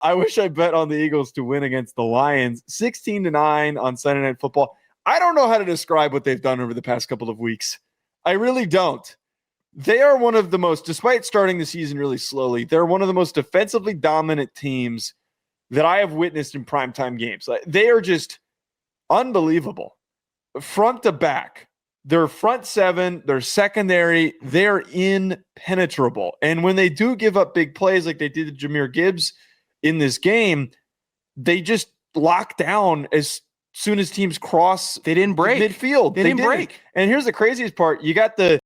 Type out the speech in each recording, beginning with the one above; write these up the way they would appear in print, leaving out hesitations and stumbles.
I wish I bet on the Eagles to win against the Lions. 16-9 on Sunday Night Football. I don't know how to describe what they've done over the past couple of weeks. I really don't. They are one of the most, despite starting the season really slowly, they're one of the most defensively dominant teams that I have witnessed in primetime games. They are just unbelievable. Front to back. Their front seven, their secondary, they're impenetrable. And when they do give up big plays like they did to Jahmyr Gibbs in this game, they just lock down as soon as teams cross. They didn't break midfield. They didn't break. And here's the craziest part. You got the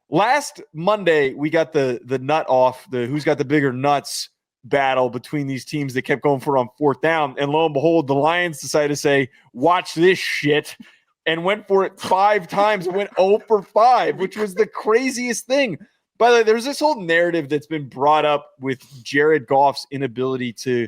last Monday, we got the nut off, the who's got the bigger nuts battle between these teams that kept going for it on fourth down. And lo and behold, the Lions decided to say, watch this shit, and went for it 5 times and went 0 for 5, which was the craziest thing. By the way, there's this whole narrative that's been brought up with Jared Goff's inability to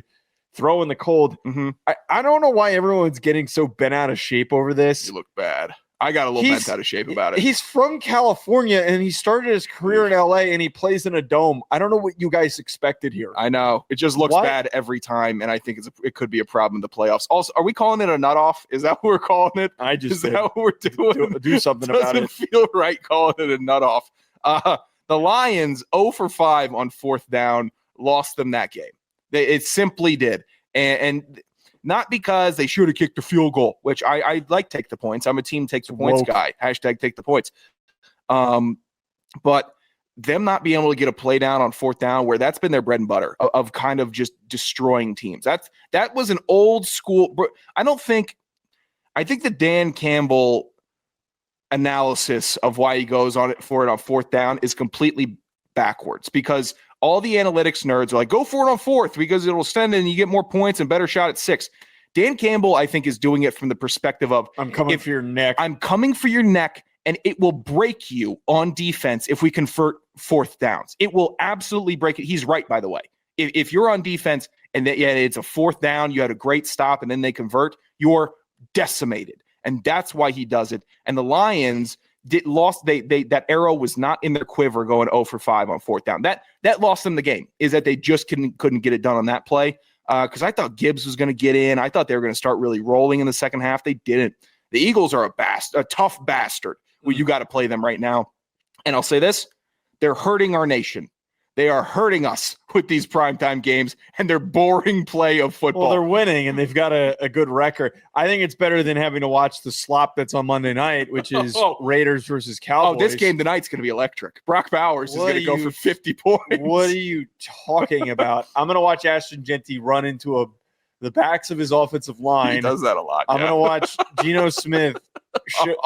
throw in the cold. Mm-hmm. I don't know why everyone's getting so bent out of shape over this. You look bad. I got a little bent out of shape about it. He's from California, and he started his career in L.A., and he plays in a dome. I don't know what you guys expected here. I know. It just looks bad every time, and I think it could be a problem in the playoffs. Also, are we calling it a nut off? Is that what we're calling it? Is that what we're doing? Do something about it. Doesn't feel right calling it a nut off. The Lions, 0 for 5 on fourth down, lost them that game. It simply did. And not because they should have kicked the field goal, which I like take the points. I'm a team takes the points guy. Hashtag take the points. But them not being able to get a play down on fourth down, where that's been their bread and butter of kind of just destroying teams. That was an old school. I think the Dan Campbell analysis of why he goes on fourth down is completely backwards, because all the analytics nerds are like, go for it on fourth because it'll send and you get more points and better shot at 6. Dan Campbell, I think, is doing it from the perspective of, I'm coming for your neck. I'm coming for your neck, and it will break you on defense if we convert fourth downs. It will absolutely break it. He's right, by the way. If you're on defense and it's a fourth down, you had a great stop, and then they convert, you're decimated. And that's why he does it. And the Lions that arrow was not in their quiver going 0 for 5 on fourth down. That lost them the game, is that they just couldn't get it done on that play. Because I thought Gibbs was going to get in. I thought they were going to start really rolling in the second half. They didn't. The Eagles are a tough bastard. Well, you got to play them right now. And I'll say this, they're hurting our nation. They are hurting us with these primetime games and their boring play of football. Well, they're winning, and they've got a good record. I think it's better than having to watch the slop that's on Monday night, which is Raiders versus Cowboys. Oh, this game tonight's going to be electric. Brock Bowers is going to go for 50 points. What are you talking about? I'm going to watch Ashton Genty run into the backs of his offensive line. He does that a lot. I'm going to watch Geno Smith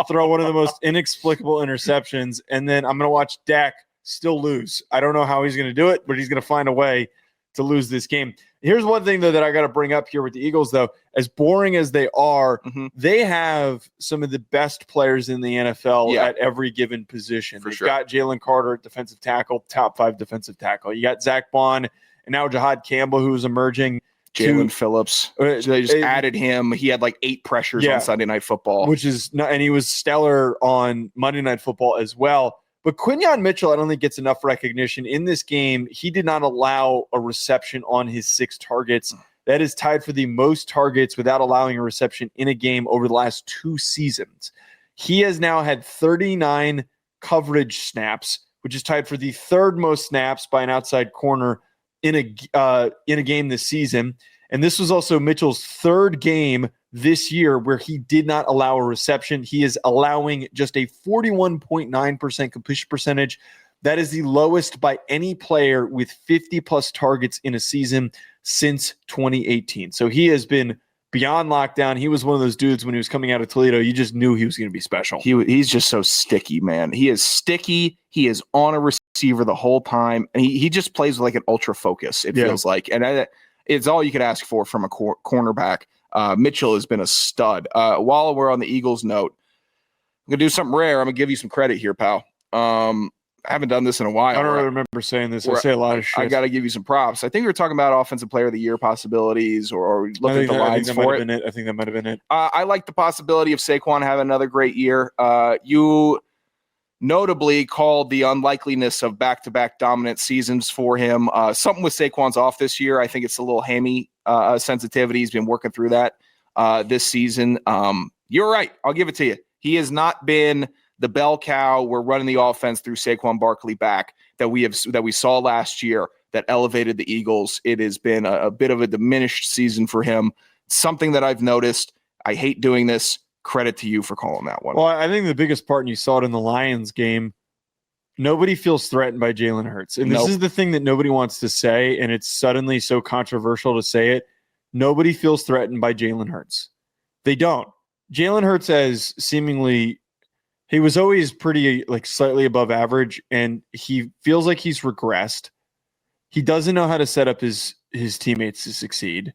throw one of the most inexplicable interceptions, and then I'm going to watch Dak still lose. I don't know how he's going to do it, but he's going to find a way to lose this game. Here's one thing, though, that I got to bring up here with the Eagles, though. As boring as they are, they have some of the best players in the NFL at every given position. They've got Jalen Carter at defensive tackle, top 5 defensive tackle. You got Zach Bond and now Jahad Campbell, who's emerging. Jalen Phillips. They just added him. He had like 8 pressures on Sunday Night Football. And he was stellar on Monday Night Football as well. But Quinyon Mitchell, I don't think gets enough recognition. In this game, he did not allow a reception on his 6 targets. That is tied for the most targets without allowing a reception in a game over the last 2 seasons. He has now had 39 coverage snaps, which is tied for the 3rd most snaps by an outside corner in a game this season. And this was also Mitchell's 3rd game this year where he did not allow a reception. He is allowing just a 41.9% completion percentage. That is the lowest by any player with 50-plus targets in a season since 2018. So he has been beyond lockdown. He was one of those dudes when he was coming out of Toledo. You just knew he was going to be special. He's just so sticky, man. He is sticky. He is on a receiver the whole time. And he just plays with like an ultra focus, it feels like. And it's all you could ask for from a cornerback. Mitchell has been a stud. While we're on the Eagles note, I'm going to do something rare. I'm going to give you some credit here, pal. I haven't done this in a while. I don't really remember saying this. I say a lot of shit. I got to give you some props. I think we were talking about Offensive Player of the Year possibilities or looking at the lines for it. I think that might have been it. I like the possibility of Saquon having another great year. You notably called the unlikeliness of back-to-back dominant seasons for him. Something with Saquon's off this year. I think it's a little hammy sensitivity. He's been working through that this season. You're right. I'll give it to you. He has not been the bell cow. We're running the offense through Saquon Barkley back that we saw last year that elevated the Eagles. It has been a bit of a diminished season for him. Something that I've noticed. I hate doing this. Credit to you for calling that one. Well, I think the biggest part, and you saw it in the Lions game, nobody feels threatened by Jalen Hurts. And this is the thing that nobody wants to say, and it's suddenly so controversial to say it. Nobody feels threatened by Jalen Hurts. They don't. Jalen Hurts has seemingly, he was always pretty slightly above average, and he feels like he's regressed. He doesn't know how to set up his teammates to succeed.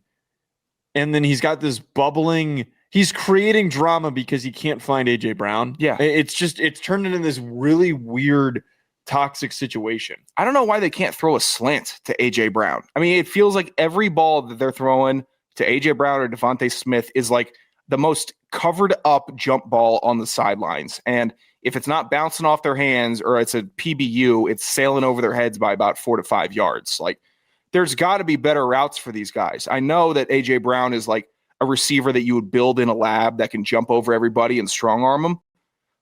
And then he's got this bubbling, he's creating drama because he can't find A.J. Brown. Yeah. It's turned into this really weird, toxic situation. I don't know why they can't throw a slant to A.J. Brown. I mean, it feels like every ball that they're throwing to A.J. Brown or Devontae Smith is like the most covered up jump ball on the sidelines. And if it's not bouncing off their hands or it's a PBU, it's sailing over their heads by about 4 to 5 yards. Like, there's got to be better routes for these guys. I know that A.J. Brown is like a receiver that you would build in a lab that can jump over everybody and strong arm them.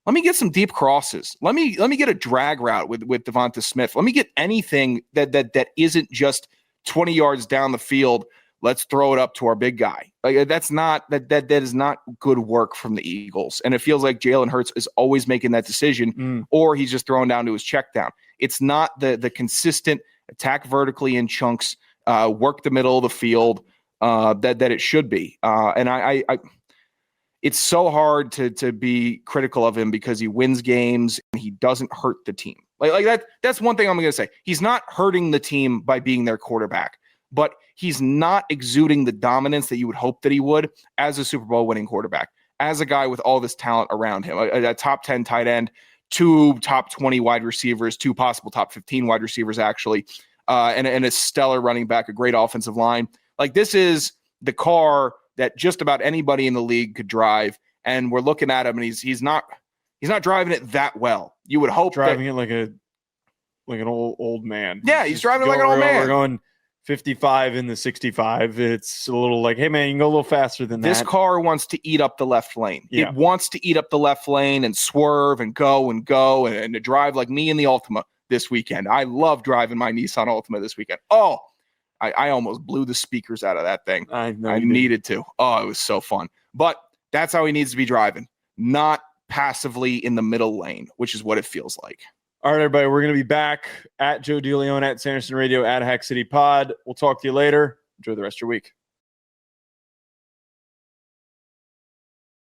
Let me get some deep crosses. Let me get a drag route with Devonta Smith. Let me get anything that isn't just 20 yards down the field. Let's throw it up to our big guy. Like, that is not good work from the Eagles. And it feels like Jalen Hurts is always making that decision, or he's just throwing down to his check down. It's not the consistent attack vertically in chunks, work the middle of the field that it should be. And I it's so hard to be critical of him because he wins games and he doesn't hurt the team. Like that. That's one thing I'm going to say. He's not hurting the team by being their quarterback, but he's not exuding the dominance that you would hope that he would as a Super Bowl winning quarterback, as a guy with all this talent around him, a top 10 tight end, 2 top 20 wide receivers, 2 possible top 15 wide receivers, actually, and a stellar running back, a great offensive line. Like, this is the car that just about anybody in the league could drive, and we're looking at him, and he's not driving it that well. You would hope driving it like an old man. Yeah, he's driving like an old man. We're going 55 in the 65. It's a little like, hey man, you can go a little faster than that. This car wants to eat up the left lane. Yeah. It wants to eat up the left lane and swerve and go and to drive like me in the Altima this weekend. I love driving my Nissan Altima this weekend. Oh, I almost blew the speakers out of that thing. I needed to. Oh, it was so fun. But that's how he needs to be driving, not passively in the middle lane, which is what it feels like. All right, everybody, we're going to be back at Joe DeLeone, at Sanderson Radio, at Hack City Pod. We'll talk to you later. Enjoy the rest of your week.